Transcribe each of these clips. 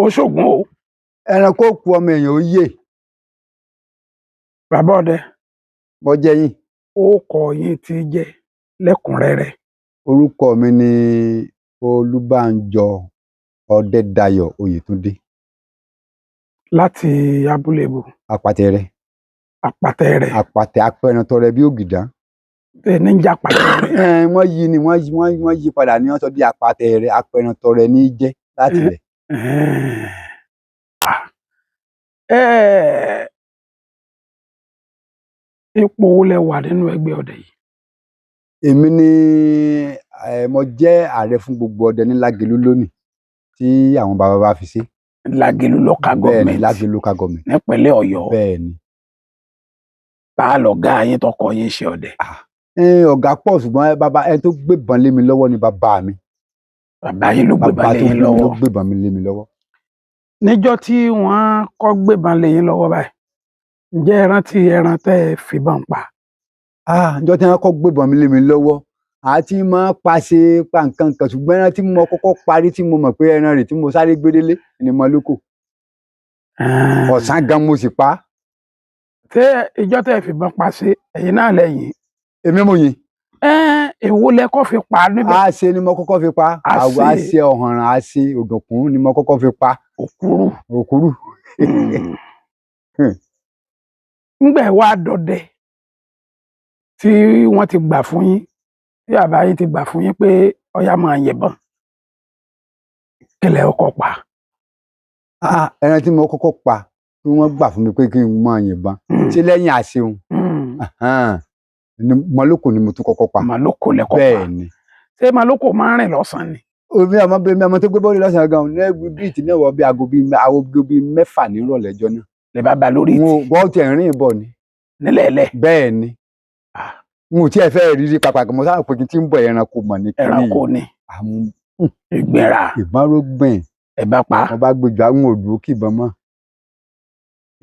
ó ṣògùn o. ẹranko ku ọmọ èèyàn ó yè. Bàbá ọdẹ. Mo jẹ́ yín. Orúkọ yín ti jẹ́ lẹ́kùnrẹ́rẹ́. Orúkọ mi ni Olúbánjọ Ọdẹ́dayọ̀ Oyètúndé. Láti abúlé bo. Apatẹrẹ. Apatẹrẹ. Apatẹ apẹrantọrẹ bí ògìdán. Bẹ́ẹ̀ ní jẹ́ apatẹrẹ. Wọ́n yí padà ní wọ́n sọ di apatẹrẹ apẹrantọrẹ ní jẹ́ láti bẹ̀. Ipò wo lẹ wà nínú ẹgbẹ́ ọdẹ yìí? Èmi ni mo jẹ́ ààrẹ fún gbogbo ọdẹ ní Lágelú lónìí tí àwọn bàbá bá fi ṣe. Lágelú local government. Bẹ́ẹ̀ni Lágelú local government. Nípínlẹ̀ Ọ̀yọ́. Bẹ́ẹ̀ni. Tá a lọ̀gá yín tọkọ yín ṣe ọdẹ. Ọ̀gá pọ̀ ṣùgbọ́n bàbá ẹni tó gbébọn lé mi lọ́wọ́ ni bàbá mi. Bàbá yín ló gbébọn lé yín lọ́wọ́. Ló gbébọn lé mi lọ́wọ́. Níjọ́ tí wọ́n kọ́ gbébọn lé yín lọ́wọ́ báyìí, ǹjẹ́ ẹ rántí ẹran tẹ́ ẹ fìbọn pa? Níjọ́ tí wọ́n kọ́ gbébọn lé mi lọ́wọ́ àti máa pàṣẹ pa nǹkan kan ṣùgbọ́n ẹran tí mo kọ́kọ́ parí tí mo mọ̀ pé ẹran rẹ̀ tí mo sáré gbédélé ni Màlúkò. Ọ̀sán gan mo sì pa. Ṣé ìjọ́ tẹ́ ẹ fìbọn pa sí ẹ̀yin náà lẹ́yìn? Èmi mo yìn. Èwo lẹ kọ́ fi pa níbẹ̀? Àṣẹ ni mo kọ́kọ́ fi pa. Àṣẹ ọ̀hànràn àṣẹ òdòkún ni mo kọ́kọ́ fi pa. Òkúrù. Ńgbà ẹ wá dọdẹ tí wọ́n ti gbà fún yín tí bàbá yín ti gbà fún yín pé ọyá máa yìnbọn, kí lẹ kọ́kọ́ pa? Ẹran tí mo kọ́kọ́ pa tí wọ́n gbà fún mi pé kí n máa yìnbọn ṣé lẹ́yìn àṣeun Màlúkò ni mo tún kọ́kọ́ pa. Màlúkò lẹ kọ́kọ́ pa. Bẹ́ẹ̀ni. Ṣé Màlúkò máa ń rìn lọ́sàn-án ni? Omi ọmọ tó gbé bọ́ọ̀lù lọ́sàn-án gan-an ní bíìtì náà wọ bí aago bíi 6 nírọ̀lẹ́ ọjọ́ náà. Lè bá ba lórí ìtì. Wọ́n ti rìn bọ̀ ni. Nílẹ̀ẹ́lẹ̀. Bẹ́ẹ̀ni. N ò tí ẹ fẹ́ rírí pàpàkì mo sáà pé kí n tí ń bọ̀ ẹranko mọ̀ ní kiri. Ẹranko ni. Ìgbéra. Ìbárógbìn. Ẹ bá pa. Wọ́n bá gbèjọ àwọn òdùó kìbọn mọ́.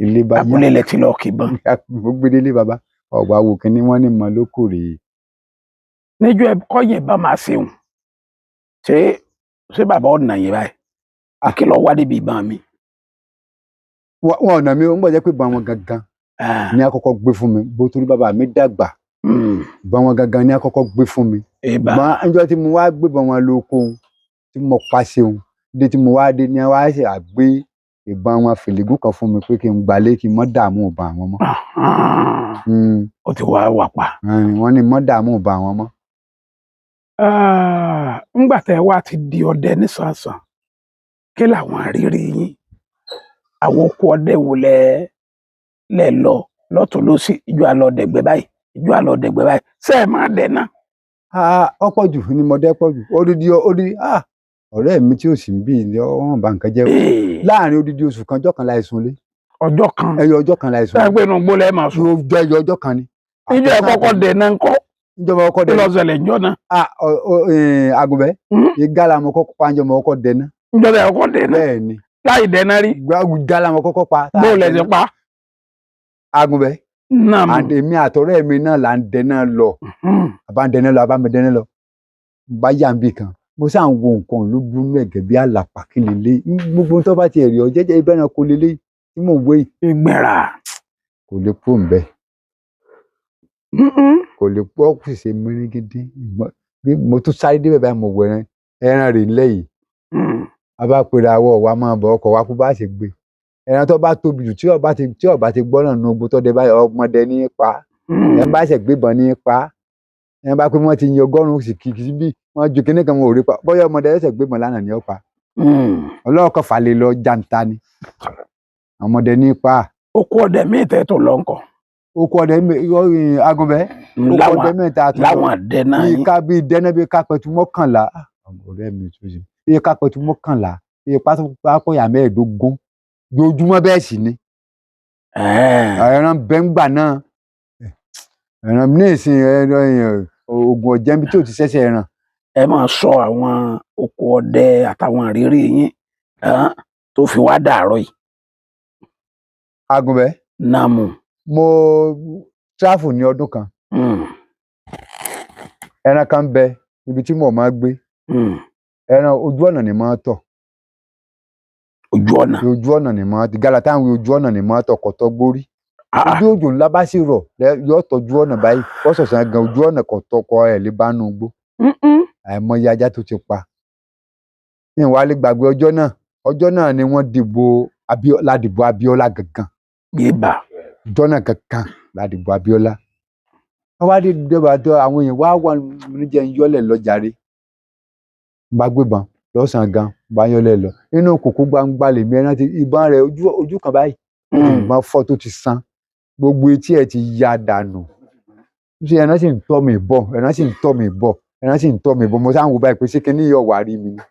Ilé bá yá. Abúlé lẹ ti lọ kìbọn. Mo gbé délé bàbá ọ̀gbà wò kí ni wọ́n ní Màlúkò rèé. Níjọ́ ẹ kọ́ yìnbọn máa ṣeun. Ṣé bàbá ọ̀nà yẹn báyìí? Àkìlọ̀ wá débi ìbọn mi. Wọn ọ̀nà mi ń bọ̀ jẹ́ pé ìbọn wọn gangan ní àkọ́kọ́ gbé fún mi bó torí bàbá mi dàgbà. Ìbọn wọn gangan ní àkọ́kọ́ gbé fún mi. Níjọ́ tí mo wá gbébọn wọn lóko tí mo pa ṣeun dé tí mo wá dé ní wá ṣe àgbé ìbọn wọn fìlígún kan fún mi pé kí n gbalé kí n mọ́ dààmú ìbọn àwọn mọ́. Ó ti wá wà pa. Wọ́n ní mọ́ dààmú ìbọn àwọn mọ́. Ńgbà tẹ́ wá ti di ọdẹ nísànsàn kí làwọn àrírí yín? Àwọn oko ọdẹ wo lẹ lọ lọ́tùn lósì ìjọ àlọ́dẹ̀gbẹ́ báyìí ìjọ àlọ́dẹ̀gbẹ́ báyìí ṣé ẹ máa dẹ náà? Ọ̀pọ̀ jù ni mo dẹ́ pọ̀ jù odidi ọ̀rẹ́ mi tí ò sì ń bí ilé ọ̀hún bá nǹkan jẹ́ láàrin odidi oṣù kan ọjọ́ kan láìsùn lé. Ọjọ́ kan? Ẹyọ ọjọ́ kan láìsùn. Ṣé ẹ pé inú gbólẹ̀ máa sùn? Ẹyọ ọjọ́ kan ni. Ìjọ ẹ kọ́kọ́ dẹ náà ń kọ́. Ìjọba ọkọ̀ dẹ. Kí ló ṣẹlẹ̀ ìjọ náà? Àgùnbẹ́ ìgálà mo kọ́kọ́ pa ìjọba ọkọ̀ dẹ náà. Ìjọba ọkọ̀ dẹ náà? Bẹ́ẹ̀ni. Láì dẹ náà rí? Ìgálà mo kọ́kọ́ pa. Bó lẹ ti pa? Àgùnbẹ́. Èmi àtọ̀rẹ́ mi náà là ń dẹ náà lọ. Àbá ń dẹ náà lọ àbá mi dẹ náà lọ. Bá yà ń bì kan mo sáà ń wo nǹkan ló dún mẹ́gẹ̀ bí àlàpà kí lélẹ̀ gbogbo tó bá ti ẹ̀rí ọ jẹ́jẹ́ ibẹ̀ náà kò lélẹ̀ tí mò ń wé ìgbẹ̀rà kò lè pò ń bẹ kò lè pò kù ṣe mìíràn gidi bí mo tún sáré débẹ̀ báyìí mo wọ ẹran rè lẹ́yìn a bá pèrè àwọ̀ wa máa bọ̀ ọkọ̀ wa kó bá ṣe gbé ẹran tó bá tóbi jù tí ọba ti gbọ́ràn nu ogbó tó dé báyìí ọmọdé ní pa ẹ̀ ń bá ṣe gbébọn ní pa ẹ̀ ń bá pé wọ́n ti yan ọgọ́rùn-ún sì kìkì síbí wọ́n ju kíní kan wọn ò rí pa bóyá ọmọdé ẹsẹ̀ gbébọn lánàá ní ọ̀pá ọlọ́ọ̀kọ̀ falẹ̀ lọ jàǹtà ni ọmọdé ní pa. Oko ọdẹ míì tẹ́ tó lọ ńkọ́. Oko ọdẹ Àgùnbẹ́ oko ọdẹ míì tẹ́ tó lọ láwọn àdẹ́nà yín bí dẹ́nà bí kápẹ́tù mọ́kànlá ọ̀rẹ́ mi tó ṣe bí kápẹ́tù mọ́kànlá bí pápákọ̀yà mẹ́ẹ̀ẹ́dógún lójúmọ́ bẹ́ẹ̀ sì ni ẹran bẹ́ńgbà náà ẹran ní ìsìn oògùn ọ̀jẹ̀mí tí ò ti ṣẹ̀ṣẹ̀ ẹran. Ẹ máa sọ àwọn oko ọdẹ àtàwọn àrírí yín tó fi wá dàárọ̀ yìí. Àgùnbẹ́. Nàmù. Mo tráfù ní ọdún kan. Ẹran kan bẹ ibi tí mo máa gbé. Ẹran ojú ọ̀nà ni máa tọ̀. ojú ọ̀nà ni mọ́ ti gálà táwọn ojú ọ̀nà ni mọ́ tọkọtọ gbórí ojú òjò ńlá bá sì rọ̀ yóò tọ́jú ọ̀nà báyìí kọ́sọ̀sán gan ojú ọ̀nà kọ̀tọkọ ẹ̀ lè bá nù gbó àìmọye ajá tó ti pa ní ìwà lè gbàgbé ọjọ́ náà ni wọ́n dìbò Abíọ́lá gangan ọjọ́ náà gangan ládìbò Abíọ́lá wọ́n wá dé ìjọba tó àwọn èèyàn wá níjẹ́ ń yọ́lẹ̀ lọ́jàre bá gbébọn lọ́sàn-án gan bá yọ́lẹ̀ lọ nínú kòkó gbangba lèmi ẹran ti ìbọn rẹ̀ ojú kan báyìí ìbọn fọ́ tó ti san gbogbo etí ẹ̀ ti ya dànù ṣé ẹran sì ń tọ́ mi bọ̀ mo sáà ń wo báyìí pé ṣé kinní yóò wá rí mi ni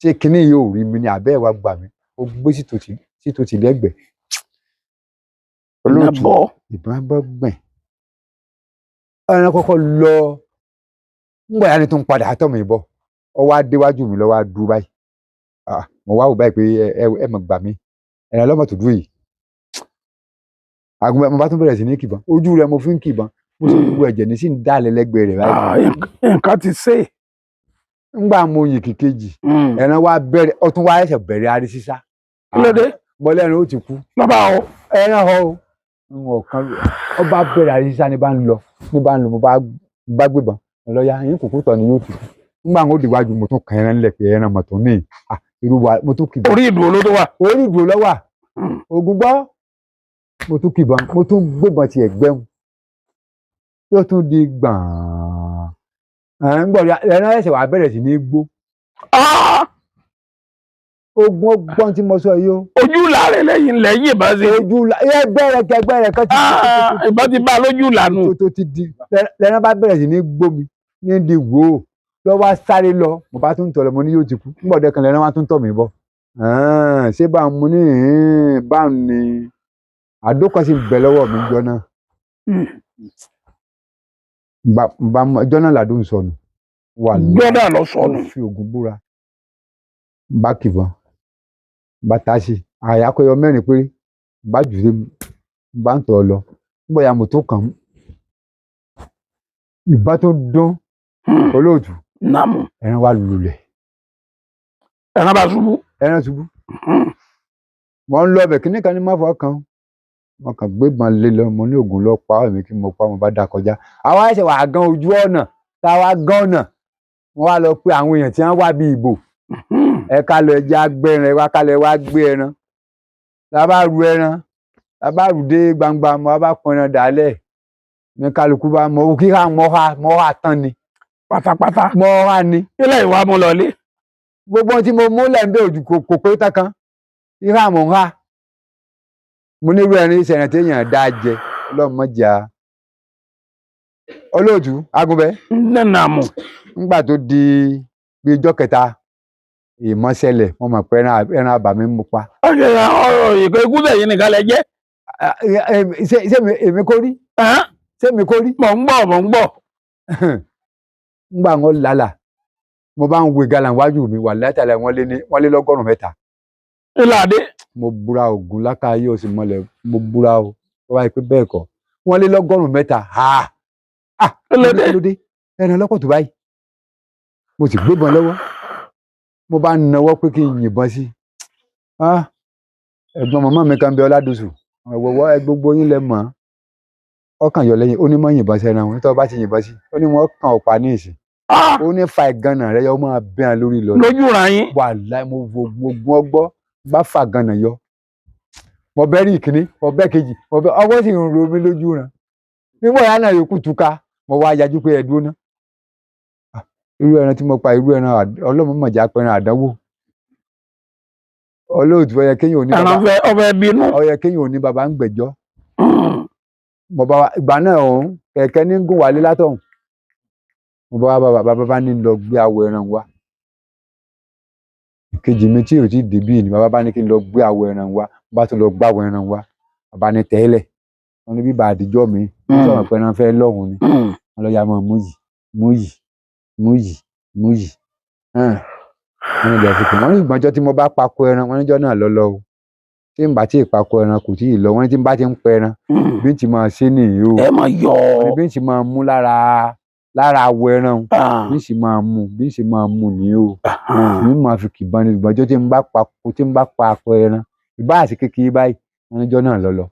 ṣé kinní yóò rí mi ni àbẹ́ ẹ̀ wá gbà mí ó gbé sí tòtì lẹ́gbẹ̀ẹ́ olóòtú ìbọn bọ́ gbẹ̀n ẹran kọ́kọ́ lọ ńgbà yá ni tó ń padà àtọ̀ mi bọ̀ ọ wá déwájú mi lọ wá dúró báyìí mo wá wò báyìí pé ẹ mọ̀ gbà mí ẹran lọ́mọ tó dúró yìí àgùnbẹ́ mo bá tún bẹ̀rẹ̀ sí ní kìbọn ojú rẹ̀ mo fi ń kìbọn mo sì gbogbo ẹ̀jẹ̀ ní sí ń dálẹ̀ lẹ́gbẹ̀ẹ́ rẹ̀ báyìí. nǹkan ti ṣe. ńgbà mo yìn kìkejì ẹran wá bẹ̀rẹ̀ ọtún wá ẹsẹ̀ bẹ̀rẹ̀ arí sísá. lóde. mọ̀lẹ́rin ó ti kú. lọ́ba o. ẹran họ o. ọ bá bẹ̀rẹ̀ arí sísá ní bá ń lọ mo bá gbébọn lọ́ya yín kúkú tọ̀ ni yóò ti kú. ńgbà mo dìwájú mo tún kàn ẹran lẹ̀ pé ẹran mọ̀ tó ní irú wa mo tún kìbọn. orí ìdúró ló tó wà. orí ìdúró ló wà. ògùn gbọ́ mo tún kìbọn mo tún gbébọn tiẹ̀ gbẹ́hùn tó tún di gbọ̀n gbọ́dọ̀ ẹran ẹ̀sẹ̀ wà bẹ̀rẹ̀ sí ní gbó. ogun ọgbọ́n tí mo sọ yìí o. ojú làárẹ̀ lẹ́yìn ìbá ṣe. ojú gbẹ́rẹ̀ kan ti. ìbá ti bá lójú lànà. tó ti di lẹ́ran bá bẹ̀rẹ̀ sí ní gbó mi ní di wò ó lọ́wọ́ sáré lọ mo bá tún tọ̀ lọ mo ní yóò ti kú nígbàdàn kan lẹ́ran wá tún tọ̀ mí bọ̀. ṣé bá mo ní bá ní àdó kan sì bẹ̀ lọ́wọ́ mi jọ náà. ọjọ́ náà làdó ń sọnù. gbọ́dọ̀ lọ sọnù. fi ògùn búra. bá kìbọn bá táṣì àyàkọyọ mẹ́rin péré bá jù sí bá ń tọ̀ lọ nígbà ya mo tó kàn mú. ìbá tó dún olóòtú. nàmú. ẹran wá lulẹ̀. ẹran bá ṣubú. ẹran ṣubú. mo ń lọ ọbẹ̀ kíní kan ní má fọ́ kan wọn kàn gbébọn lé lọ mo ní ògùn lọ pa èmi kí mo pa mo bá dá kọjá àwa ẹsẹ̀ wà gan ojú ọ̀nà tá a wá gan ọ̀nà wọn wá lọ pé àwọn èèyàn tí wọ́n wá bí ìbò ẹ̀ka lọ ẹja gbẹran ẹwà kálẹ̀ wá gbé ẹran lábá ru ẹran lábá rù dé gbangba mo bá pọn ẹran dálẹ̀ ní kálukú bá mọ kí ká mọ ha tán ni pátápátá mọ ha ni. ilé ìwà mo lọlé. gbogbo ohun tí mo mú lẹ́ńdẹ̀ òjò kò pé tán kan kí ká mọ̀ ha mo ní irú ẹni ìṣẹ̀rẹ̀ téèyàn dá jẹ ọlọ́mọjà olóòtú agúnbẹ́. nàmú. ńgbà tó di bí ijọ́ kẹta ìmọ̀ṣẹlẹ̀ wọn mọ̀ pé ẹran àbàmì mú pa. ọ̀rọ̀ ìkọ̀ ìgúnlẹ̀ yìí nìkan lẹ jẹ́. ṣé èmi kò rí. ṣé èmi kò rí. mò ń gbọ́. ńgbà wọn lálà mo bá ń wo ìgalà wájú mi wà látàlẹ́ wọ́n lé lọ́gọ́rùn-ún mẹ́ta. ìlàdé. mo búra ògùn lákàáyé ó sì mọlẹ̀ mo búra o wọ́n wáyé pé bẹ́ẹ̀ kọ́ wọ́n lé lọ́gọ́rùn-ún mẹ́ta lóde ẹran lọ́pọ̀ tó báyìí mo sì gbébọn lọ́wọ́ mo bá nawọ́ pé kí n yìnbọn sí ẹ̀gbọ́n màmá mi kan bẹ ọládùsù ọ̀wọ̀wọ́ gbogbo yín lẹ mọ̀ ọkàn yọ lẹ́yìn ó ní mọ́ yìnbọn sẹ́ran wọn nítorí bá ti yìnbọn sí ó ní wọ́n kàn ọ̀pá ní ìsìn ó ní fa ìgànnà rẹ yọ máa bẹ́ẹ̀ lórí lọ lójú ra yín wàláhì mo gbogbo ọgbọ́ bá fa ìgànnà yọ mo bẹ́ rí ìkíní mo bẹ́ kejì mo bẹ́ ọwọ́ sì ń ro mi lójú ran nígbà yà náà yòókù túká mo wá yájú pé ẹ̀dúró ná irú ẹran tí mo pa irú ẹran ọlọ́mọ mọ̀já pẹran àdánwò olóòtú ọyẹ kéèyàn ò ní bàbá ọbẹ̀ bínú ọyẹ kéèyàn ò ní bàbá ń gbẹ̀jọ́ mo bá wa ìgbà náà ọ̀hún kẹ̀kẹ́ ní gùn wálé látọ̀hún mo bá wa bàbá ní lọ gbé awọ ẹran wa ìkejì mi tí ò tí débí ni bàbá bá ní kí n lọ gbé awọ ẹran wa bá tún lọ gbá awọ ẹran wa bàbá ní tẹ́lẹ̀ wọn ní bíbá àdìjọ́ mi sọ̀rọ̀ pé ẹran fẹ́ lọ́hùn ni wọn lọ ya mọ́ mú yìí wọn ní ilẹ̀ fi kù wọn ní ìgbọ́njọ́ tí mo bá pako ẹran wọn níjọ́ náà lọ́lọ́ o tí n bá tí ì pako ẹran kò tí ì lọ wọn ní tí n bá ti ń pẹ ẹran bí n ti máa ṣe nìyí o ẹ máa yọ bí n ti máa mú lára lára awọ ẹran Ah, bí n sì máa mú nìyí o ah. ní máa fi kìbọn ní ìgbọ́njọ́ tí n bá pa akọ ẹran ìbá àti kékeré báyìí wọn níjọ́ náà lọ́lọ́.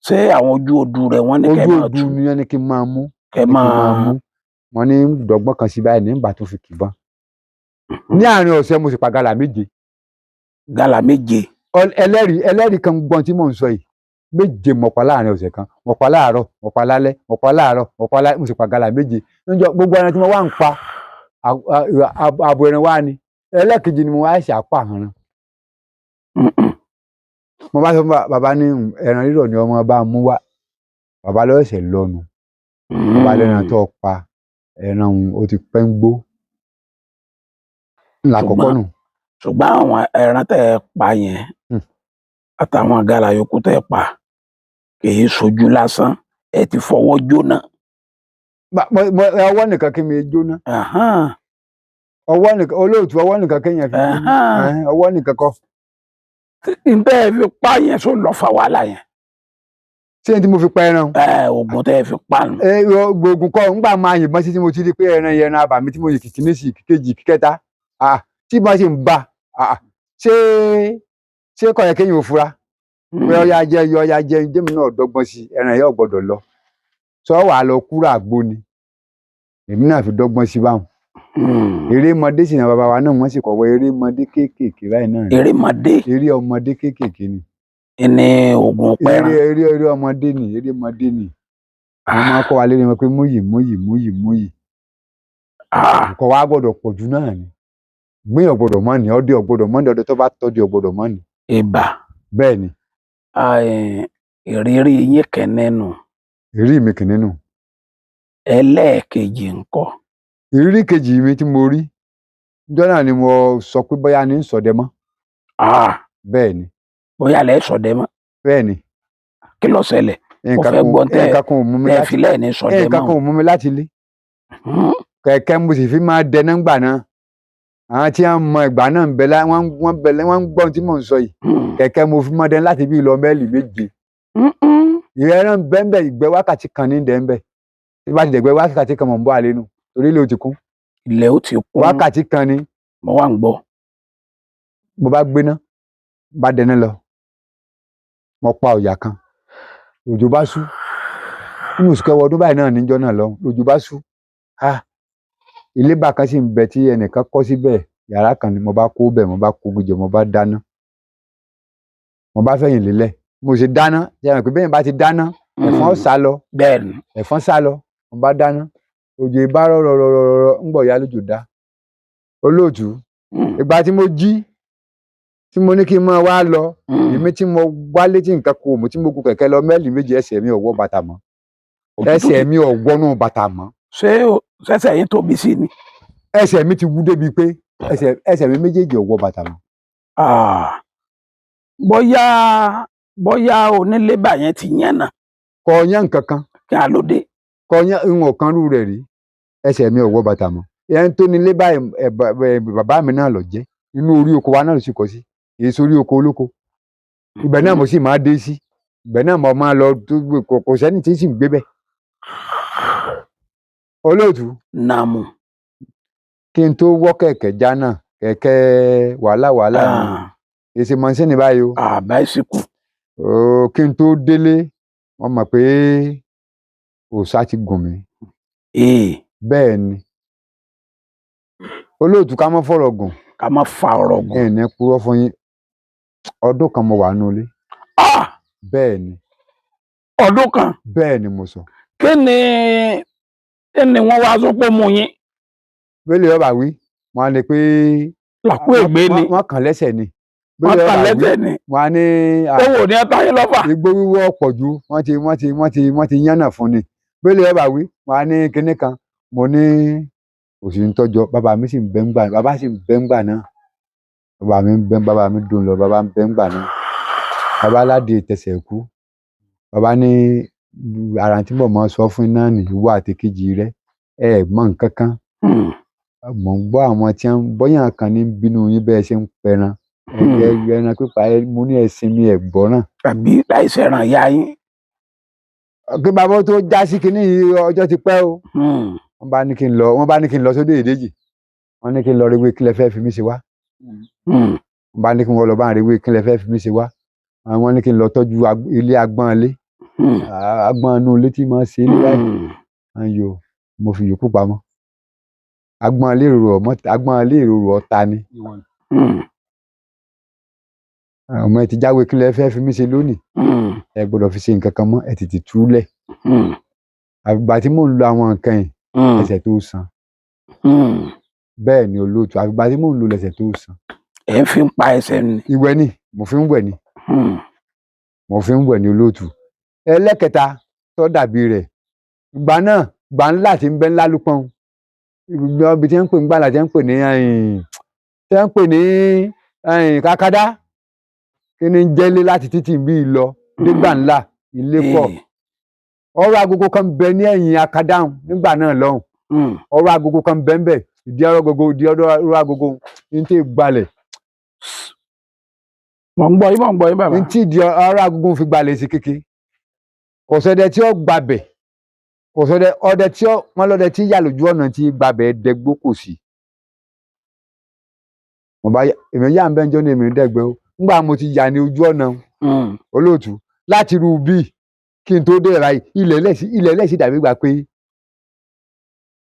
Ṣé àwọn ojú odù rẹ̀ wọ́n ní kẹ́ ojú máa odù tú ni wọ́n ní kí n máa mú kẹ́ máa wọn ní dọ́gbọ́n kan sí báyìí nígbà tó fi kìbọn. ní àárín ọ̀sẹ̀ mo sì pa gàlà 7. gàlà 7. ẹlẹ́rìí kan gbọ́n tí mò ń sọ yìí 7 mo pa láàrin ọ̀sẹ̀ kan, mo pa láàárọ̀, mo pa lálẹ́, mo pa láàárọ̀, mo pa lálẹ́, mo sì pa gàlà 7. níjọ́ gbogbo ẹran tí mo wá ń pa ààbò ẹran wá ni ẹlẹ́ẹ̀kejì ni mo wá ṣe àpá àrùn. mo bá sọ fún bàbá ní ẹran rírọ̀ ni ọmọ bá mú wá bàbá lọ́sẹ̀ lọ́nu bàbá lẹ́ran tó pa ẹran ó ti pẹ́ ń gbó ńlá kọ̀ọ̀kan nù. ṣùgbọ́n àwọn ẹran tẹ́ ẹ pa yẹn àtàwọn gàlà yòókù tẹ́ ẹ pa kì í ṣojú lásán, ẹ ti fọwọ́ jóná. ọwọ́ nìkan kí mi jóná ọwọ́ nìkan olóòtú ọwọ́ nìkan kéèyàn fi jóná ọwọ́ nìkan kọ́. ntẹ́ ẹ fi pa yẹn sọ lọ fa wàhálà yẹn. ṣé n tí mo fi pa ẹran. oògùn tẹ́ ẹ fi pa nù. oògùn kọ́ ńgbà máa yìnbọn sí tí mo ti rí pé ẹran yẹn ẹran abàmì tí mo yìí kìkì ní sí kìkejì kìkẹta tí bá ṣe ń bá ṣé kò yẹ kéèyàn ò fura pé ọyá jẹ jẹmi náà dọ́gbọ́n sí ẹran yẹn ò gbọ́dọ̀ lọ sọ wàá lọ kúrò àgbo ni èmi náà fi dọ́gbọ́n sí báwọn. erémọdé sì náà bàbá wa náà wọ́n sì kọ̀wé erémọdé kéékèèké báyìí náà. eré ọmọdé kéékèèké ni. ẹni oògùn pẹran. eré ọmọdé ni erémọdé ni. wọ́n máa kọ́ wa lé wọn pé múyì. kọ́ wa gbọ́dọ̀ pọ̀ jù náà ni. gbìyànjú gbọ́dọ̀ mọ́ ni ọdẹ ọgbọ́dọ̀ mọ́ ni ọdẹ tó bá tọ́jú ọgbọ́dọ̀ mọ́ ni. ìbà. bẹ́ẹ̀ ni. ìrírí yín kẹ́nẹ́nu. ìrírí mi kẹ́nẹ́nu. ẹlẹ́ẹ̀kejì ńkọ́. ìrírí kejì mi tí mo rí níjọ́ náà ni mo sọ pé bóyá ní sọdẹ mọ́. bẹ́ẹ̀ ni. bóyá lẹ́ sọdẹ mọ́. bẹ́ẹ̀ ni. kí ló ṣẹlẹ̀? mo fẹ́ gbọ́n tẹ́ ẹ filẹ̀ ní sọdẹ mọ́. nǹkan kan ò mú mi láti ilé. kẹ̀kẹ́ mo sì fi máa dẹná gbà náà. àwọn tí wọ́n mọ ìgbà náà ń bẹ wọ́n ń gbọ́ tí mò ń sọ yìí. kẹ̀kẹ́ mo fi máa dẹná láti bí ìlọ mẹ́lì 7. ìrẹ́rán bẹ́ẹ̀ ìgbẹ́ wákàtí kan ní dẹ́ńbẹ́. tí bá ti dẹ̀gbẹ́ wákàtí kan mọ̀ ń bọ́ àlẹ́ nu torí ilé ó ti kún. ilẹ̀ ó ti kún. wákàtí kan ni. mo wá ń gbọ́. mo bá gbéná bá dẹná lọ mo pa ọ̀yà kan òjò bá ṣú nínú oṣù kẹwàá ọdún báyìí náà níjọ́ náà lọ òjò bá ṣú ilé bá kan sì ń bẹ tí ẹnìkan kọ́ síbẹ̀ yàrá kan ni mo bá kó bẹ̀ mo bá kó gbìjọ mo bá dáná mo bá fẹ̀yìn lélẹ̀ mo ṣe dáná yàrá pé bẹ́ẹ̀ bá ti dáná ẹ̀fọn sá lọ bẹ́ẹ̀ni ẹ̀fọn sá lọ mo bá dáná òjò ìbá rọrọrọrọ ń bọ̀ ya lójò dá olóòtú ìgbà tí mo jí tí mo ní kí n máa wá lọ èmi tí mo wálé tí nǹkan kò mú tí mo gun kẹ̀kẹ́ lọ mẹ́lì 7 ẹsẹ̀ mi ò wọ bàtà mọ́ ẹsẹ̀ mi ò wọnú bàtà mọ́. ṣé ẹsẹ̀ yín tóbi sí ni. ẹsẹ̀ mi ti wú débi pé ẹsẹ̀ mi méjèèjì ò wọ bàtà mọ́. bóyá onílé báyẹn ti yẹn náà. kò yán nǹkan kan. kí a ló dé. kò yán ìwọ̀n kan rú rẹ̀ rí ẹsẹ̀ mi ò wọ bàtà mọ́. ẹni tó nílé báyìí bàbá mi náà lọ jẹ́ inú orí oko wa náà ló sì kọ́ sí èyí sórí oko olóko ibẹ̀ náà mo sì máa dé sí ibẹ̀ náà mo máa lọ kò sẹ́ni tí sì ń gbé bẹ̀. olóòtú. nàmú. kí n tó wọ́ kẹ̀kẹ́ já náà kẹ̀kẹ́ wàhálà ni èsì mọ́sínì báyìí o. báísíkù. kí n tó délé wọ́n mọ̀ pé òòṣà ti gùn mí. bẹ́ẹ̀ ni olóòtú ká mọ́ fọ̀rọ̀ gùn. ká má fa ọ̀rọ̀ gùn. ẹ̀ẹ́nì purọ́ fún yín ọdún kan mo wà nulẹ̀. bẹ́ẹ̀ ni. ọdún kan. bẹ́ẹ̀ ni mo sọ. kí ni wọ́n wá sọ pé mo yín. bẹ́ẹ̀ ọba wí wọ́n á ní pé. làkú ègbé ni. wọ́n kàn lẹ́sẹ̀ ni. wọ́n kàn lẹ́sẹ̀ ni. wọ́n á ní. owó ni ẹ ta yín lọ́fà. igbó wíwọ́ pọ̀ ju wọ́n ti yánná fún ni. bẹ́ẹ̀ ọba wí wọ́n á ní kinní kan mo ní òsì ń tọ́jọ́ bàbá mi sì ń bẹ́ ń gbà bàbá sì ń bẹ́ ń gbà náà bàbá mi dùn lọ bàbá ń bẹ́ ń gbà náà bàbá aládìí tẹsẹ̀ kú bàbá ní ara tí mo máa sọ fún iná ní ìwọ àti kejì rẹ mọ nǹkan kan mọ̀ ń gbọ́ àwọn tí wọ́n bọ́yàn kan ní bínú yín bẹ́ẹ̀ ṣe ń pẹran ẹran pípa mo ní ẹ̀sìn mi ẹ̀gbọ́ràn. tàbí láìsẹ̀ ràn ya yín. kí bàbá tó já sí kinní ọjọ́ ti pẹ́ o wọ́n bá ní kí n lọ sódò Ìdèjì, wọ́n ní kí n lọ rewé kí lẹ fẹ́ fi mí ṣe wá. Wọ́n bá ní kí wọ́n lọ bá rewé kí lẹ fẹ́ fi mí ṣe wá. Wọ́n ní kí n lọ tọ́jú ilé agbọ́n ilé, agbọ́n inú ilé tí máa ṣe ilé báyìí. Ayò mo fi yòókù pamọ́. Agbọ́n ilé ìrorò ọ̀tá ni. Ọmọ ẹ ti jáwé kí lẹ fẹ́ fi mí ṣe lónìí, ẹ gbọ́dọ̀ fi ṣe nǹkan kan mọ́, ẹ tètè túlẹ̀. Àgbà tí mò ń lo àwọn nǹkan yìí ẹsẹ̀ tó san. Bẹ́ẹ̀ ni olóòtú, àgbà tí mò ń lo lẹ̀sẹ̀ tó san. Ẹ fi ń pa ẹsẹ̀ ni. Ìwẹ̀ ni mo fi ń wẹ̀ ni. Mo fi ń wẹ̀ ni olóòtú. Ẹlẹ́kẹta tó dàbí rẹ̀, ìgbà náà gbà ńlá tí ń bẹ ńlá lúpọ̀n. Ibi tí wọ́n ń pè ń gbàlà tí wọ́n ń pè ní kákádá. Kí ni ń jẹ́lé láti títì bí lọ dégbà ńlá ilé pọ̀. Ọ̀rọ̀ agogo kan bẹ ní ẹ̀yìn akadáhùn nígbà náà lọ́hùn. Ọ̀rọ̀ agogo kan bẹ ń bẹ, ìdí ọ̀rọ̀ agogo ní tí gbalẹ̀. Mo ń gbọ́ yín bàbá. Ní tí ìdí ọ̀rọ̀ agogo fi gbalẹ̀ sí kéke. Kò sọdẹ tí ó gbabẹ̀, kò sọdẹ ọdẹ tí wọ́n lọ́dẹ tí yà lójú ọ̀nà tí gbabẹ̀ dẹgbó kò sí. Èmi yà ń bẹ́ńjọ́ ní èmi dẹ́gbẹ́ o. Nígbà mo ti yà ní ojú ọ̀nà olóòtú láti rú bí kí n tó dé báyìí ilẹ̀ lẹ́sì dàbí gbà pé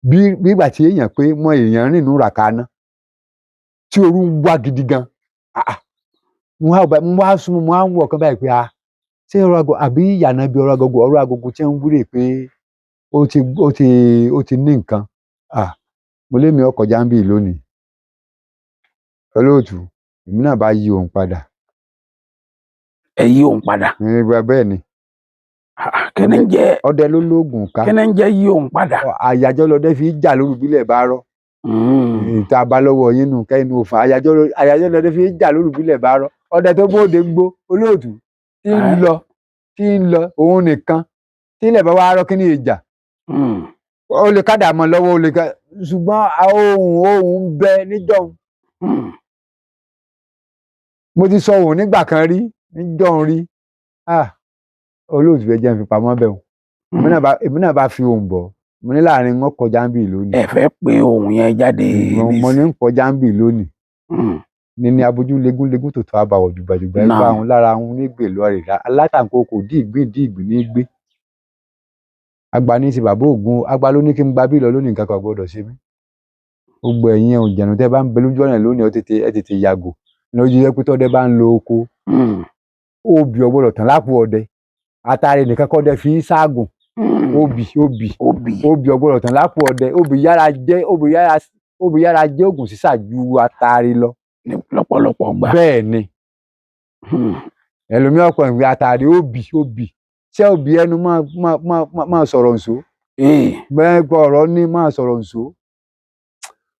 bí ìgbà tí èèyàn pé mọ èèyàn rìn nù ràkánná tí orú ń wá gidi gan. Mo wá súnmọ́ mo wá ń wọ̀ kán báyìí pé ṣé ọ̀rọ̀ agogo àbí ìyànà bí ọ̀rọ̀ agogo tí ń wúrè pé ó ti ní nǹkan. Mo lé mi ọkọ̀ jáǹbì lónìí olóòtú, èmi náà bá yí òun padà. Ẹ yí òun padà. Bẹ́ẹ̀ ni. Kí ni ń jẹ́ ọdẹ ló lóògùn ká. Kí ni ń jẹ́ yí òun padà? Àyájọ́ lọdẹ fi jà lóru bílẹ̀ bá rọ́. Ìta bá lọ́wọ́ yín nù kẹ́yìn òfin àyájọ́ lọdẹ fi jà lóru bílẹ̀ bá rọ́. Ọdẹ tó bóde gbó olóòtú tí ń lọ òun nìkan tí ilẹ̀ bá wá rọ́ kí ni ìjà. Ó lè kádà mọ́ lọ́wọ́ ó lè ká ṣùgbọ́n ohun ń bẹ níjọ́un. Mo ti sọ òun nígbà kan rí níjọ́un rí. Olóòtú fẹ́ jẹ́ ń fi pamọ́ bẹ́ẹ̀ o. Èmi náà bá fi ohun bọ̀. Mo ní láàrin wọn kọjá ń bì lónìí. Ẹ fẹ́ pé ohun yẹn jáde. Mo ní kọjá ń bì lónìí. Ní abojú legún tòótọ́ àbàwọ̀ dùgbàdùgbà ẹgbẹ́ àwọn lára àwọn onígbè lọ́ọ̀rì alátàǹkókò dìgbìn ní gbé. Àgbà ní ti bàbá Ògún àgbà ló ní kí n gba bí lọ lónìí nǹkan kan gbọdọ̀ ṣe mí. Gbogbo ẹ̀yin òjànù tẹ́ bá ń bẹ lójú ọ̀nà lónìí ẹ tètè yàgò. Lójú yẹ pé tọ́dẹ bá ń lo oko. Obì ọgbọ́dọ̀ tán lápò ọdẹ. Àtàrí nìkan kọ́dẹ fi ságùn. Obì ọgbọ́dọ̀ tán lápò ọdẹ. Obì yára jẹ́ ògùn sísà ju àtàrí lọ. Lọ́pọ̀lọpọ̀ gbà. Bẹ́ẹ̀ ni. Ẹlòmíràn ọ̀pọ̀ ìwé àtàrí obì. Ṣé obì ẹnu máa sọ̀rọ̀ nsó? Bẹ́ẹ̀ gbọ́ ọ̀rọ̀ ní máa sọ̀rọ̀ nsó.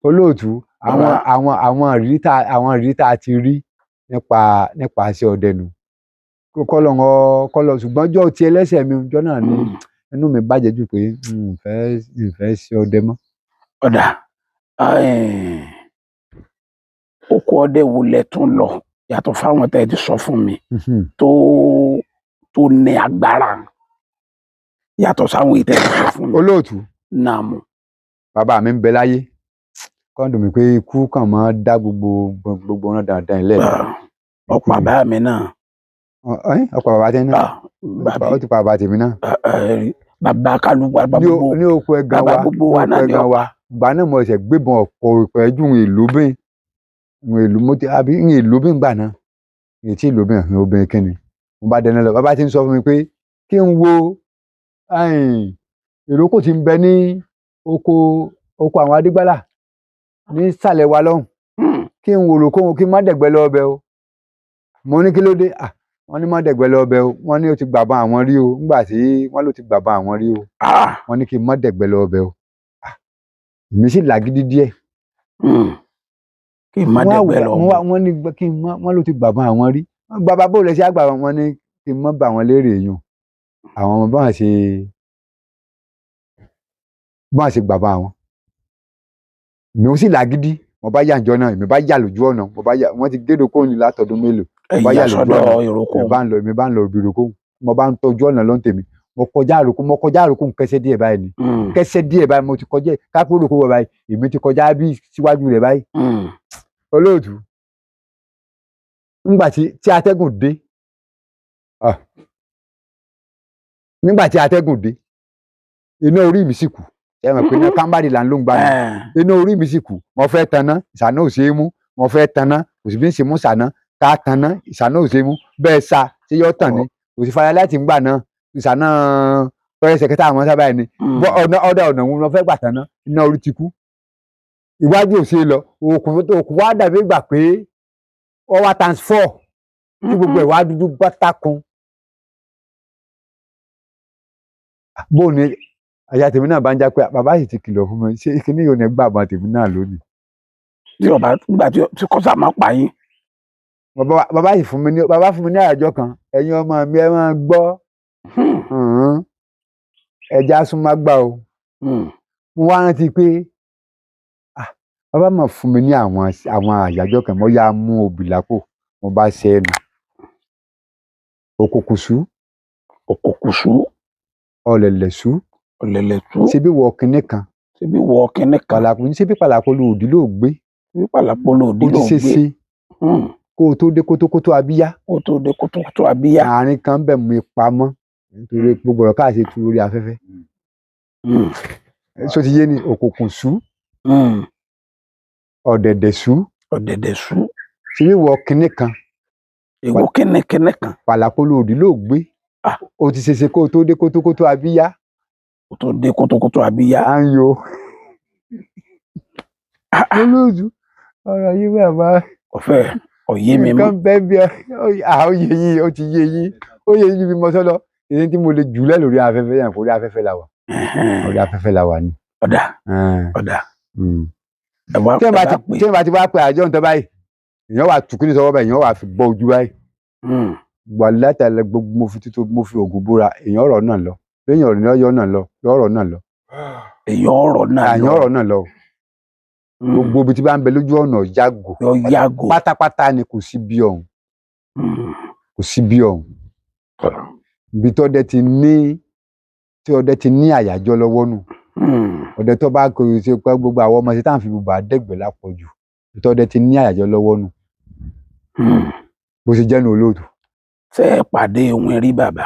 Olóòtú àwọn ìrírí tá a ti rí nípa iṣẹ́ ọdẹ nù. Kọ́lọ̀ ṣùgbọ́n ọjọ́ tí ẹlẹ́sẹ̀ mi ọjọ́ náà ni inú mi bàjẹ́ jù pé ìfẹ́ ṣe ọdẹ mọ́. Ọ̀dà oko ọdẹ wo lẹ tún lọ yàtọ̀ fáwọn tẹ́ ẹ ti sọ fún mi tó ní agbára yàtọ̀ sáwọn èyí tẹ́ ẹ ti sọ fún mi. Olóòtú. Nàámu. Bàbá mi ń bẹ láyé kọ́ńdù mi pé ikú kàn máa dá gbogbo ọ̀nà dandan ilẹ̀. Ọ̀pọ̀ bàbá mi náà. Ọ̀pọ̀ bàbá tẹ́ni náà. Ó ti pa bàbá tèmi náà. Bàbá kálukú bàbá gbogbo. Ní oko ẹ̀gàn wa gbà náà mo ṣẹ̀ gbébọn ọ̀pọ̀ ìpẹ́jù ìlú gbà náà èyí tí ìlú bìn obìnrin kínni mo bá dẹnu lọ bàbá ti ń sọ fún mi pé kí n wo ìrókò tí ń bẹ ní oko àwọn Adígbálà ní ìsàlẹ̀ wa lọ́hùn kí n wo ìrókò wọn kí n má dẹ̀gbẹ́ lọ ọbẹ̀ o. Mo ní kí ló dé wọ́n ní má dẹ̀gbẹ́ lọ ọbẹ̀ o wọ́n ní ó ti gbàbọn àwọn rí o nígbà tí wọ́n ló ti gbàbọn àwọn rí o wọ́n ní kí n má dẹ̀gbẹ́ lọ ọbẹ̀ o. Èmi sì làgídí díẹ̀. Kí n má dẹ̀gbẹ́ lọ ọbẹ̀. Wọ́n ní kí n má wọ́n ló ti gbàbọn àwọn rí. Bàbá bò lẹ sí àgbà wọn ní kí n má bà wọn léèrè yùn àwọn ọmọ báwọn ṣe gbàbọn àwọn. Èmi ó sì làgídí mo bá yà ǹjọ́ náà èmi bá yà lójú ọ̀nà wọ́n ti gédò kóòní látọdún mélòó. Mo bá yà lójú ọ̀nà èmi bá ń lọ ibi ìrókò mo bá ń tọ́jú ọ̀nà lọ́n tèmi mo kọjá àròkó kẹsẹ̀ díẹ̀ báyìí ni kẹsẹ̀ díẹ̀ báyìí mo ti kọjá kápẹ́ òròkó wọ̀ báyìí èmi ti kọjá bí síwájú rẹ̀ báyìí. Olóòtú nígbà tí atẹ́gùn dé iná orí mi sì kù ẹ mọ̀ pé iná kámbàdì là ń ló ń gbà mí iná orí mi sì kù mo fẹ́ tanná ìṣáná ò ṣe é mú mo fẹ́ tanná kò sì fi ń ṣe mú ṣáná ká tanná ìṣáná ò ṣe é mú bẹ́ẹ̀ sa ṣé yọ tàn ní kò sì fara láti ń gbà náà ìṣáná pẹ́rẹ́ sẹ̀kẹ́tà àwọn sábà ní ọ̀nà òun lọ fẹ́ gbà tanná iná orí ti kú iwájú ò ṣe é lọ òkú wá dàbí gbà pé wọ́n wá times 4 tí gbogbo ẹ̀ wá dúdú bátákun bó ni àyà tèmi náà bá ń já pé bàbá yìí ti kìlọ̀ fún mi ṣé kíní yóò ní gbàgbọ́n tèmi náà lónìí. tí ọba nígbà tí kọ́sà máa pa yín. bàbá fún mi ní àjọ kan ẹ̀yin ọmọ mi ẹ máa gbọ́ ẹja súnmọ́ gbà o. mo wá rántí pé bàbá máa fún mi ní àwọn àyájọ́ kan mo yá mú obì lápò mo bá ṣe é nù. òkùnkùsù ọ̀lẹ̀lẹ̀sù ṣebí wọ kinní kan pàlàpọ̀ ní ṣebí pàlàpọ̀ lòdì ló gbé ó ti ṣeéṣe kó o tó dé kótókótó abíyá àárín kan bẹ̀ mú ipamọ́ nítorí gbogbo ọ̀rọ̀ káà ṣe tu lórí afẹ́fẹ́ ṣó ti yé ni òkùnkùnsù ọ̀dẹ̀dẹ̀sù ṣebí wọ kinní kan pàlàpọ̀ lòdì ló gbé ó ti ṣeéṣe kó o tó dé kótókótó abíyá. À ń yo. Olóòtú ọ̀rọ̀ yìí bẹ́ẹ̀ máa. Ọ̀fẹ́ ọ̀yé mi mọ́. Nǹkan bẹ́ẹ̀ bí oyè yìí ó ti yé yín ó yé yín bí mo sọ lọ èyí tí mo lè jùlẹ̀ lórí afẹ́fẹ́ yẹn kò rí afẹ́fẹ́ la wà. Orí afẹ́fẹ́ la wà ni. Ọ̀dà. Tí ẹ bá ti wá pé àjọ nǹkan báyìí èèyàn wà tù kíni sọ́wọ́ báyìí èèyàn wà fi bọ́ ojú báyìí. Wà látàlẹ́ gbogbo mo fi ògùn búra èèyàn ọ̀rọ̀ náà lọ lẹ́yìn ọ̀rọ̀ náà yọ náà lọ ọ̀rọ̀ náà lọ. Èèyàn ọ̀rọ̀ náà lọ. Gbogbo ibi tí bá ń bẹ lójú ọ̀nà yàgò pátápátá ni kò sí bí ọ̀hún. Ibi tí ọdẹ ti ní àyájọ́ lọ́wọ́ nù. Ọdẹ tó bá kò ṣe pé gbogbo àwọn ọmọ ṣe tá à ń fi bùbá dẹ́gbẹ̀ lápọ̀jù ibi tí ọdẹ ti ní àyájọ́ lọ́wọ́ nù. Bó ṣe jẹ́ nu olóòtú. Ṣé ẹ pàdé ewin rí bàbá?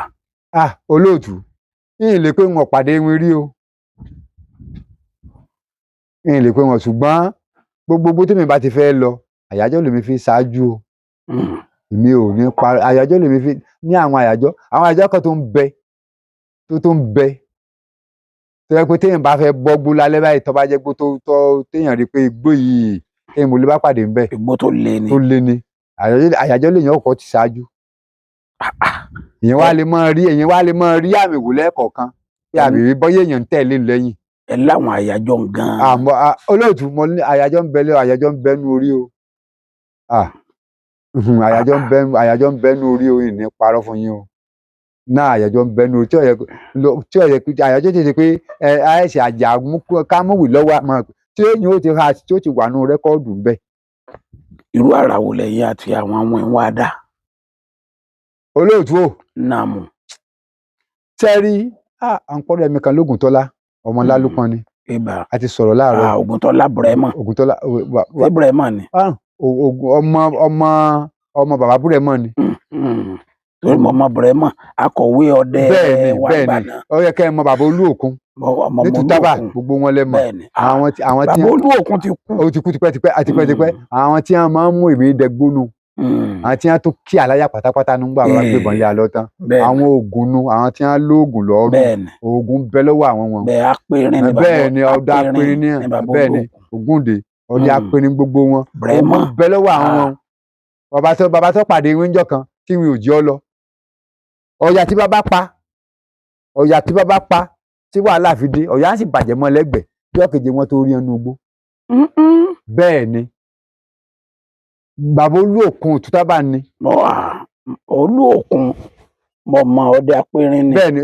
Olóòtú yìí lè pé wọn pàdé ewin rí o yìí lè pé wọn ṣùgbọ́n gbogbo tí mi bá ti fẹ́ lọ àyájọ́ lèmi fi ṣáájú o èmi ò ní pa àyájọ́ lèmi fi ní àwọn àyájọ́ kan tó ń bẹ tó yẹ pé téèyàn bá fẹ́ bọ́gbó lálẹ́ báyìí tó bá jẹ́ gbó tó téèyàn rí pé igbó yìí téèyàn mo lè bá pàdé ńbẹ̀ igbó tó le ni àyájọ́ lèyàn ọkọ̀ ti ṣáájú èyàn wá lè máa rí àmì wò lẹ́ẹ̀kọ̀ọ̀kan bí àmì rí bọ́yé èèyàn ń tẹ̀lé lẹ́yìn. Ẹ láwọn àyájọ́ gan-an. Olóòtú mo ní àyájọ́ ń bẹ nú orí o àyájọ́ ń bẹ nú orí o ìní parọ́ fún yín o náà àyájọ́ ń bẹ nú orí tí ọ̀yẹ́ pé àyájọ́ ti ṣe pé àìsè àjà kámúwì lọ́wọ́ tí èyí ó ti ha tí ó ti wà nú rẹ́kọ́ọ̀dù ń bẹ. Irú àrà wo lẹ̀yin àti àwọn ọmọ ẹ̀ wá dá? Olóòtú o. Nàmú. Tẹ́rí àǹkọ́rọ̀ ẹ̀mí kan lógùntọ́lá ọmọ lálùpọ̀ ni. A ti sọ̀rọ̀ láàárọ̀. Ògùntọ́lá Bùrẹ́mọ̀. Ògùntọ́lá ṣé Bùrẹ́mọ̀ ni? ọmọ bàbá Bùrẹ́mọ̀ ni. Torí mo mọ Bùrẹ́mọ̀ akọ̀wé ọdẹ wà Ìbàdàn. Ó yẹ kẹ́ ẹ mọ bàbá Olúòkun. Ní Tútàbà gbogbo wọn lẹ mọ̀. Àwọn tí bàbá Olúòkun ti kú. Ó ti kú tipẹ́tipẹ́. Àwọn tí wọn máa ń mú ìwé dẹgbónú. Àwọn tí wọn tó kí àláyà pátápátá nígbà wọn gbébọn lé alọ tán àwọn oògùn nu àwọn tí wọn lóògùn lọ́rùn oògùn bẹ lọ́wọ́ àwọn wọn. Bẹ́ẹ̀ ni ọdẹ apẹrin ní bẹ́ẹ̀ ni Ògúndé ọdẹ apẹrin gbogbo wọn oògùn bẹ lọ́wọ́ àwọn wọn. Bàbá tó pàdé wíńjọ kan tí wọn ò jẹ́ ọ lọ. Ọ̀yà tí bàbá pa tí wàhálà fi dé Ọ̀yà á sì bàjẹ́ mọ́ lẹ́gbẹ̀ẹ́ bí ọ̀kẹ́jẹ wọn tó rí ẹnu igbó. Bẹ́ẹ̀ ni bàbá Olúòkun Tútàbà ni. Olúòkun mo mọ ọdẹ apẹrin ni. Bẹ́ẹ̀ni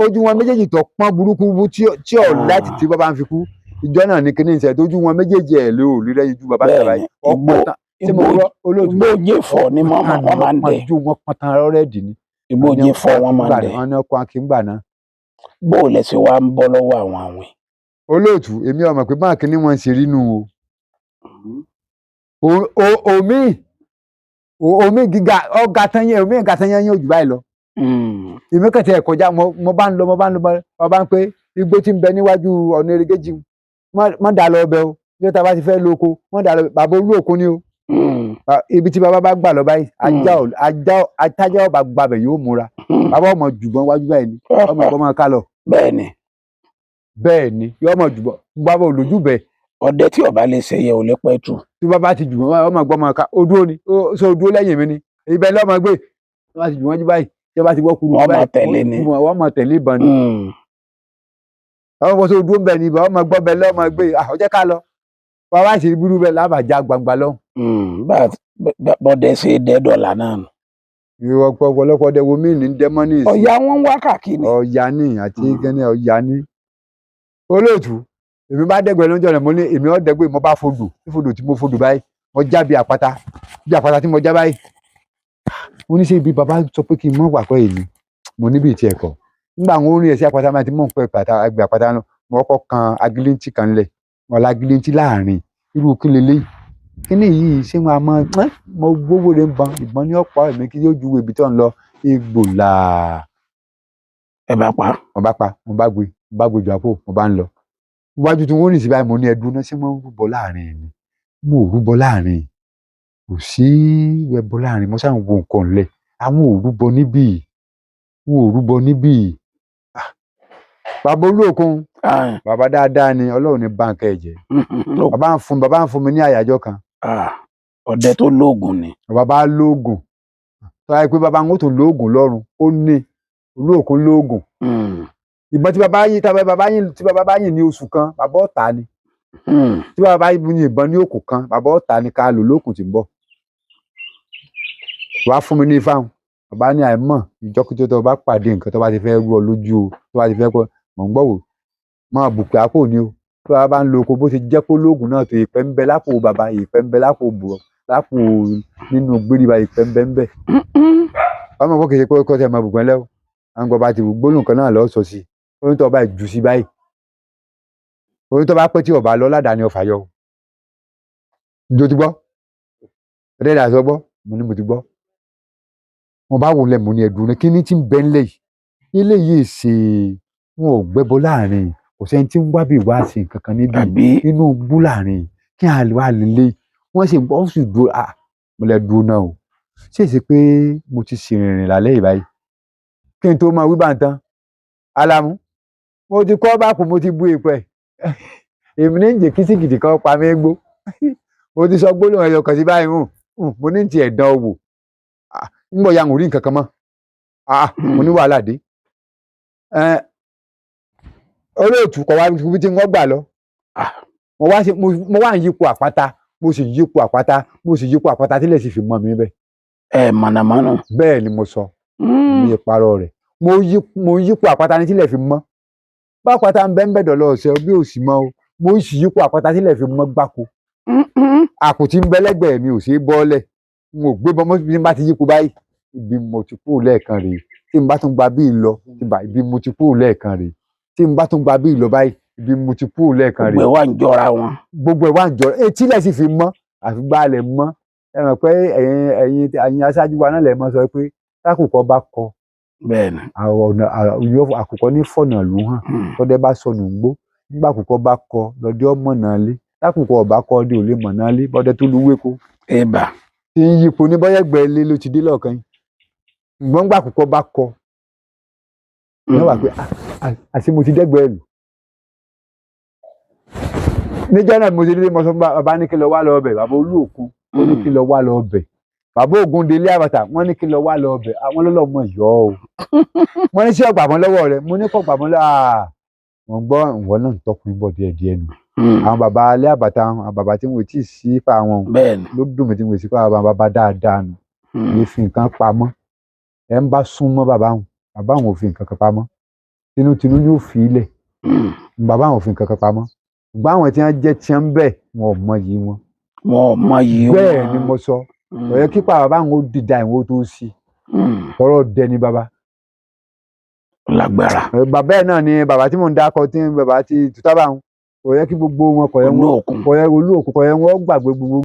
ojú wọn méjèèjì tó pọ́n burúkú tí ọ̀ láti tí bàbá ń fi kú ìjọ náà ní kíní ìṣẹ tójú wọn méjèèjì ẹ ló rí lẹ́yìn ju bàbá tàbá yìí ọ̀pọ̀ tán tí mo rọ olóòtú gbòòjì fọ ni wọn máa ń dẹ ju wọn pọn tán rẹdì ni ìgbòjì fọ́ wọn máa ń dẹ̀. wọ́n ní ọkọ̀ akíngbà náà. bó o lẹ ṣe wá ń bọ́ lọ́wọ́ àwọn àwìn. olóòtú èmi ò mọ̀ pé báńkì ni wọ́n ń ṣe rí nù o omi gíga ọ̀gá tán yẹn omi ìga tán yẹn yóò jù báyìí lọ. èmi kàn tiẹ̀ kọjá mo bá ń lọ mo bá ń pé igbó tí ń bẹ níwájú ọ̀nà erégéjì má dà lọ ọbẹ̀ o bí wọ́n bá ti fẹ́ lóko má dà lọ bàbá olú òkun ni o. ibi tí bàbá bá gbà lọ báyìí atájá ọba gbàbẹ̀ yóò múra bàbá ọmọ jùbọ́n wájú báyìí ni ọmọ ọgbọ́n máa ká lọ. bẹ́ẹ̀ ni yóò mọ̀ jùbọ́n bàbá olójú bẹ́ẹ̀. ọdẹ tí ọba lè ṣe yẹ ò lè pẹ́ tù. tí bàbá ti jùbọ́n ọmọ ọgbọ́n máa ká o dúró ni so dúró lẹ́yìn mi ni ibẹ̀ lọ́mọ gbé tí wọ́n bá ti jùbọ́n jú báyìí tí wọ́n bá ti wọ́ kuru báyìí wọ́n mọ̀ tẹ̀lé ìbọn ni. ọmọ bọ́ so dúró bẹ́ẹ̀ ni ọmọ gbọ́ bẹ́ẹ̀ lọ́mọ gbé ọjọ́ ká lọ bàbá sì burú bẹ́ẹ̀ lábàjá gbangba lọ. bọ́dẹ ṣe dẹ́dọ̀là náà nù. ìwọ ọ̀pọ̀lọpọ̀ ọdẹ wo mí ní dẹ́mọ́nì. ọ̀yà wọn ń wá káàkiri. ọ̀yà ni àti gẹ́ni ọ̀yà ni. olóòtú èmi bá dẹ́gbẹ̀ẹ́ lóúnjẹ rẹ̀ mo ní èmi ọ̀ dẹ́gbẹ̀ẹ́ mo bá fodò tí mo fodò báyìí mo já bí àpáta tí mo já báyìí. mo ní ṣe ibi bàbá sọ pé kí n mọ̀ wà pẹ́ èmi mo níbi ìtì ẹ̀kọ́ nígbà àwọn orin ẹ̀sẹ̀ àpáta máa ti mọ̀ pé àgbẹ̀ àpáta náà mo kọ́kọ́ kan agilintí kan lẹ̀ mo la agilintí láàrin irú kí lélẹ́yìí kíní yìí ṣé wọn a mo gbówó rẹ̀ ń ban ìbọn ní ọ̀pọ̀ ẹ̀mí kí yóò ju ibi tó ń lọ egbò là. ẹ bá pa. mo bá gbé jù àpò mo bá ń lọ iwájú tí wọ́n rìn sí báyìí mo ní ẹdun náà ṣé wọ́n ń rúbọ láàrin mi mo ò rúbọ láàrin kò sí ẹbọ láàrin mo sáà ń wo nǹkan lẹ̀ àwọn ò rúbọ níbí bàbá olóòkun bàbá dáadáa ni Ọlọ́run ní báńkì ẹ̀jẹ̀ bàbá ń fún mi ní àyájọ́ kan. ọdẹ tó lóògùn ni. bàbá lóògùn tó yẹ pé bàbá ń tó lóògùn lọ́rùn ó ní olóòkun lóògùn. ìbọn tí bàbá bá yìn ní oṣù kan bàbá ọ̀tá ni tí bàbá bá yìn ìbọn ní òkú kan bàbá ọ̀tá ni ká lò lókun tí ń bọ̀. wàá fún mi ní ifá bàbá ní àìmọ̀ ìjọkíjọ tó bá pàdé nǹkan tó bá ti fẹ́ rú ọ lójú o tó bá ti fẹ́ pọ̀ mọ̀ ń gbọ́ wò máa bùkún àpò ni o tí bàbá bá ń lo oko bó ti jẹ́ kó lóògùn náà tó ìpẹ́ ń bẹ lápò bàbá ìpẹ́ ń bẹ lápò bùrọ̀ lápò nínú gbéríba ìpẹ́ ń bẹ ń bẹ. ọmọ kò kì í ṣe pé kọ́ tẹ̀ máa bùkún ẹ lẹ́wọ̀ àwọn gbọ́ bá ti gbólóhùn kan náà lọ́ọ́ sọ sí oyún tó bá jù sí báyìí oyún tó bá pẹ́ tí ọba lọ ládàá ni ọfà yọ ìjọ ti gbọ́ ẹ̀rẹ́ ìdá sọ gbọ́ mo ní mo ti gbọ́ wọn bá wò lẹ̀ mo ní ẹ̀dùn ní kíní tí ń bẹ ńlẹ̀ yìí ilé yìí ṣe wọn ò gbẹ́bọ láàrin kò sẹ́ni tí ń wá bí ìwà ṣe nǹkan kan níbi inú bú láàrin kí á wà lélẹ̀ wọ́n sì bọ́ sì dúró mo lẹ dúró náà o ṣé èsì pé mo ti ṣèrìnrìn lálẹ́ ìbáyìí kí n tó máa wí bá ń tán Alamu mo ti kọ́ bá kù mo ti bu ìpẹ́ èmi ní jẹ́ kìsìkìtì kan pa mí gbó mo ti sọ gbólóhùn ẹyọ kan sí báyìí mo ní ti ẹ̀dán owó ń bọ̀ ya ń rí nǹkan kan mọ́ mo ní wàhálà dé olóòtú kọ̀ wá ibi tí wọ́n gbà lọ mo wá ń yípo àpáta mo sì yípo àpáta tílẹ̀ sì fi mọ́ mi bẹ́ẹ̀. mọ̀nàmọ́ná. bẹ́ẹ̀ ni mo sọ mi ìparọ́ rẹ̀ mo yípo àpáta ní tílẹ̀ fi mọ́ bá àpáta ń bẹ́ ń bẹ̀dọ̀ lọ ọ̀sẹ̀ bí ò sì mọ́ o mo sì yípo àpáta tílẹ̀ fi mọ́ gbáko àpótí ń bẹ lẹ́gbẹ̀ẹ́ mi ò sí bọ́ọ̀lẹ̀ n ò gbé bọ́mọ́ bí n bá ti yípo báyìí ibi mo ti kúrò lẹ́ẹ̀kan rèé tí n bá tún gba bíi lọ ibi mo ti kúrò lẹ́ẹ̀kan rèé tí n bá tún gba bíi lọ báyìí ibi mo ti kúrò lẹ́ẹ̀kan rèé. gbogbo ẹ̀ wá ń jọra wọn. gbogbo ẹ̀ wá ń jọra etílẹ̀ sì fi mọ́ àfi gbálẹ̀ mọ́ ẹ mọ̀ pé ẹ̀yin aṣáájú wa náà lè mọ́ sọ pé tákùkọ bá kọ bẹ́ẹ̀ni àkùkọ ní fọ̀nà ló hàn tọ́dẹ bá sọnù gbó nígbà àkùkọ bá kọ lọ́dẹ ọmọ náà lé tákùkọ ọba kọ ọdẹ ò lè mọ̀ náà lé bọ́dẹ tó lu wéko. ẹ̀bà. tí ń yípo ní bọ́yẹ̀gbẹ́ ilé ló ti dé lọ́ọ̀kan yìí ṣùgbọ́n nígbà àkùkọ bá kọ níwà pé àti mo ti dẹ́gbẹ̀ẹ́ lù. níjọ́ náà mo ti dé mo sọ fún bàbá ní kí lọ wá lọ ọbẹ̀ bàbá olú òkun ó ní kí lọ wá lọ ọbẹ̀ bàbá Ògúndélé Àbàtà wọ́n ní kí lọ wá lọ ọbẹ̀ àwọn ọlọ́mọ yọ o wọ́n ní sí ọgbà mọ́ lọ́wọ́ rẹ̀ mo ní kọ́ gbà mọ́ lọ́wọ́ wọ́n gbọ́ ìwọ náà ń tọkùnrin bọ̀ díẹ̀ nù àwọn bàbá alẹ́ Àbàtà àwọn bàbá tí wọ́n ti sí pa àwọn ló dùn mí tí wọ́n sì pa àwọn bàbá dáadáa nù lè fi nǹkan pamọ́ ẹ̀ ń bá súnmọ́ bàbá àwọn ò fi nǹkan kan pamọ́ tinútinú yóò fi ilẹ̀ bàbá àwọn ò fi nǹkan kan pamọ́ ṣùgbọ́n àwọn tí wọ́n jẹ́ tí wọ́n ń bẹ̀ wọn ò mọyì wọn. bẹ́ẹ̀ ni mo sọ ọ̀yẹ́ kípa bàbá àwọn ó dìda ìwọ́n tó sí tọrọ dẹ ni bàbá. lágbára. bàbá ẹ̀ náà ni bàbá tí mò ń dákọ tí bàbá ti tùtábà ń kò yẹ kí gbogbo wọn kò yẹ wọn Olú Òkun. Olú Òkun kò yẹ wọn gbàgbé gbogbo